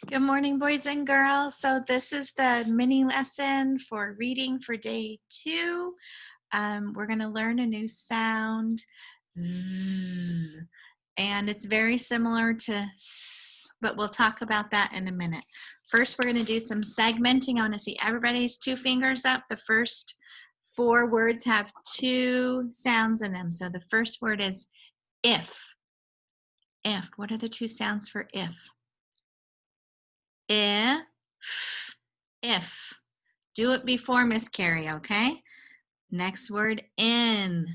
Good morning, boys and girls. So this is the mini lesson for reading for day 2. We're going to learn a new sound, Z, and it's very similar to S, but we'll talk about that in a minute. First, we're going to do some segmenting. I want to see everybody's 2 fingers up. The first 4 words have 2 sounds in them. So the first word is if. If. What are the 2 sounds for if? If. Do it before Miss Carrie, okay? Next word, in.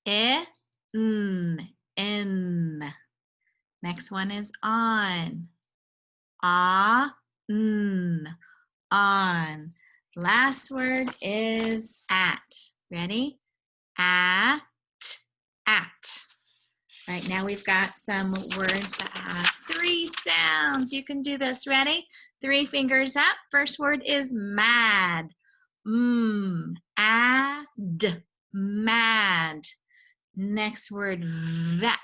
In. Next one is on. On. Last word is at. Ready? At. Right now we've got some words that have 3 sounds. You can do this. Ready? 3 fingers up. First word is mad. Mad. Next word, vet.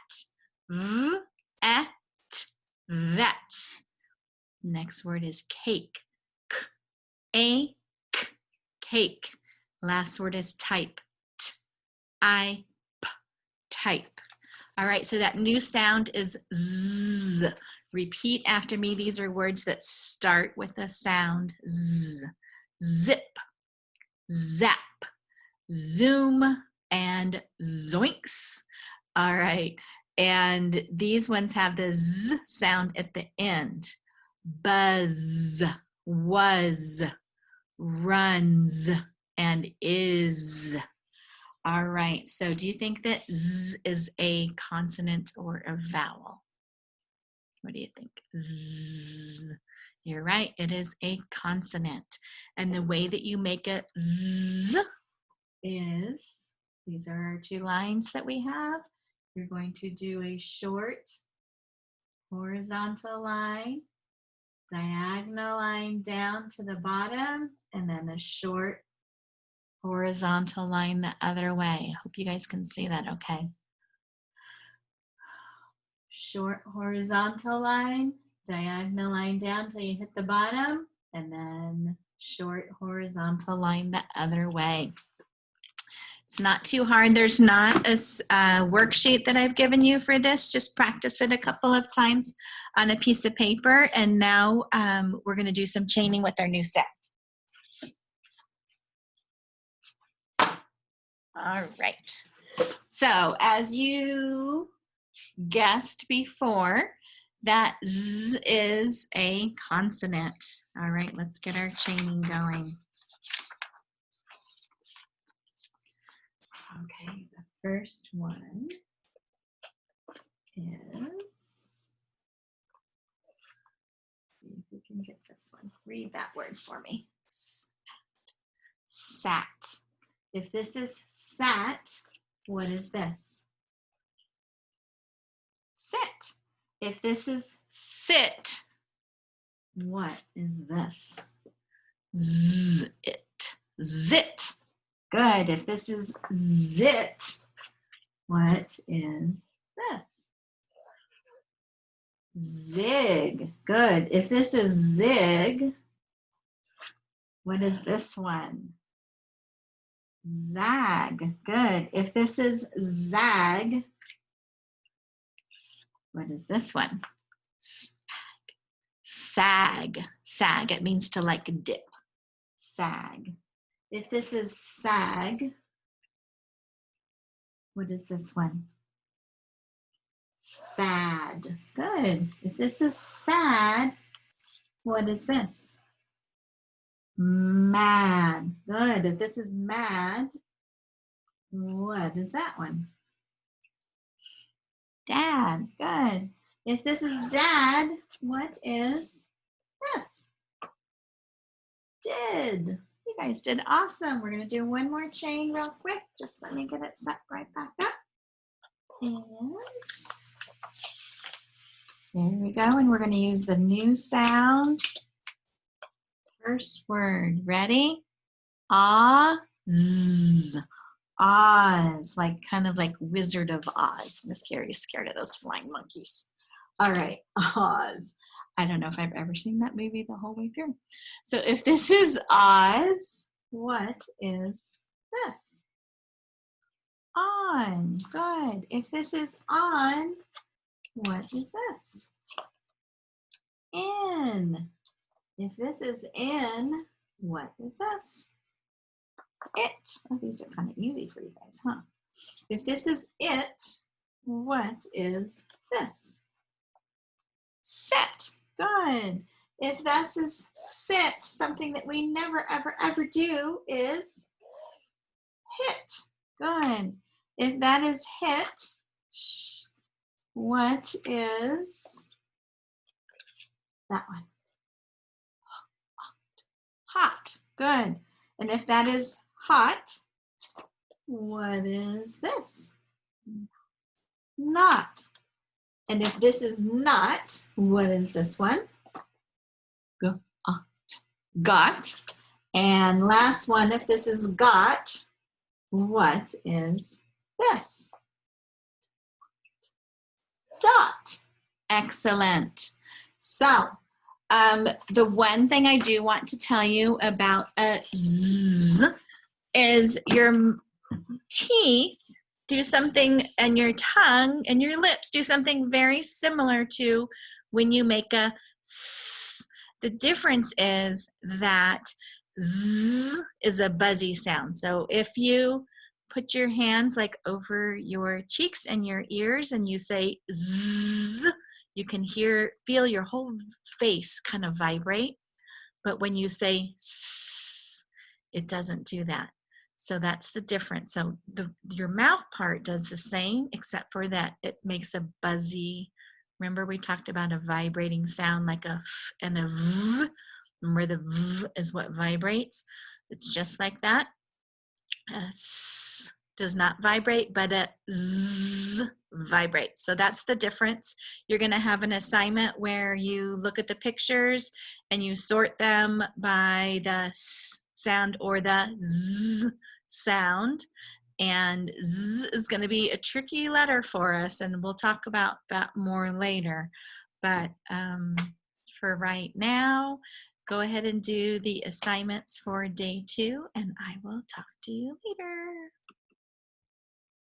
Vet. Next word is cake. Cake. Last word is type. Type. All right, so that new sound is Z. Repeat after me. These are words that start with a sound Z. Zip, zap, zoom, and zoinks. All right, and these ones have the Z sound at the end. Buzz, was, runs, and is. All right, so do you think that Z is a consonant or a vowel? What do you think? Z. You're right, it is a consonant. And the way that you make a Z is, these are our 2 lines that we have. You're going to do a short horizontal line, diagonal line down to the bottom, and then a short horizontal line the other way. I hope you guys can see that okay. Short horizontal line, diagonal line down till you hit the bottom, and then short horizontal line the other way. It's not too hard. There's not a worksheet that I've given you for this. Just practice it a couple of times on a piece of paper, and now we're going to do some chaining with our new sound. All right, so as you guessed before, that Z is a consonant. All right, let's get our chaining going. Okay, the first one is, see if we can get this one. Read that word for me. Sat. If this is sat, what is this? Sit. If this is sit, what is this? Zit. Zit. Good. If this is zit, what is this? Zig. Good. If this is zig, what is this one? Zag. Good. If this is zag, what is this one? Sag. Sag. It means to like dip. Sag. If this is sag, what is this one? Sad. Good. If this is sad, what is this? Mad. Good. If this is mad, what is that one? Dad. Good. If this is dad, what is this? Did. You guys did awesome. We're going to do one more chain real quick. Just let me get it set right back up. And there we go. And we're going to use the new sound. First word. Ready? Oz. Oz. Like kind of like Wizard of Oz. Miss Carrie's scared of those flying monkeys. All right, Oz. I don't know if I've ever seen that movie the whole way through. So if this is Oz, what is this? On. Good. If this is on, what is this? In. If this is in, what is this? It. Oh, these are kind of easy for you guys, huh? If this is it, what is this? Sit. Good. If this is sit, something that we never, ever, ever do is hit. Good. If that is hit, what is that one? Hot. Good. And if that is hot, what is this? Not. And if this is not, what is this one? Got. And last one, if this is got, what is this? Dot. Excellent. So, the one thing I do want to tell you about a z is your teeth do something, and your tongue and your lips do something very similar to when you make a s. The difference is that z is a buzzy sound. So if you put your hands like over your cheeks and your ears and you say z, you can feel your whole face kind of vibrate. But when you say s, it doesn't do that. So that's the difference. So your mouth part does the same, except for that it makes a buzzy. Remember we talked about a vibrating sound like a f and a v, and where the v is what vibrates. It's just like that. A s does not vibrate, but a z vibrates. So that's the difference. You're going to have an assignment where you look at the pictures and you sort them by the s sound or the z sound. And z is going to be a tricky letter for us, and we'll talk about that more later. But for right now, go ahead and do the assignments for day 2, and I will talk to you later.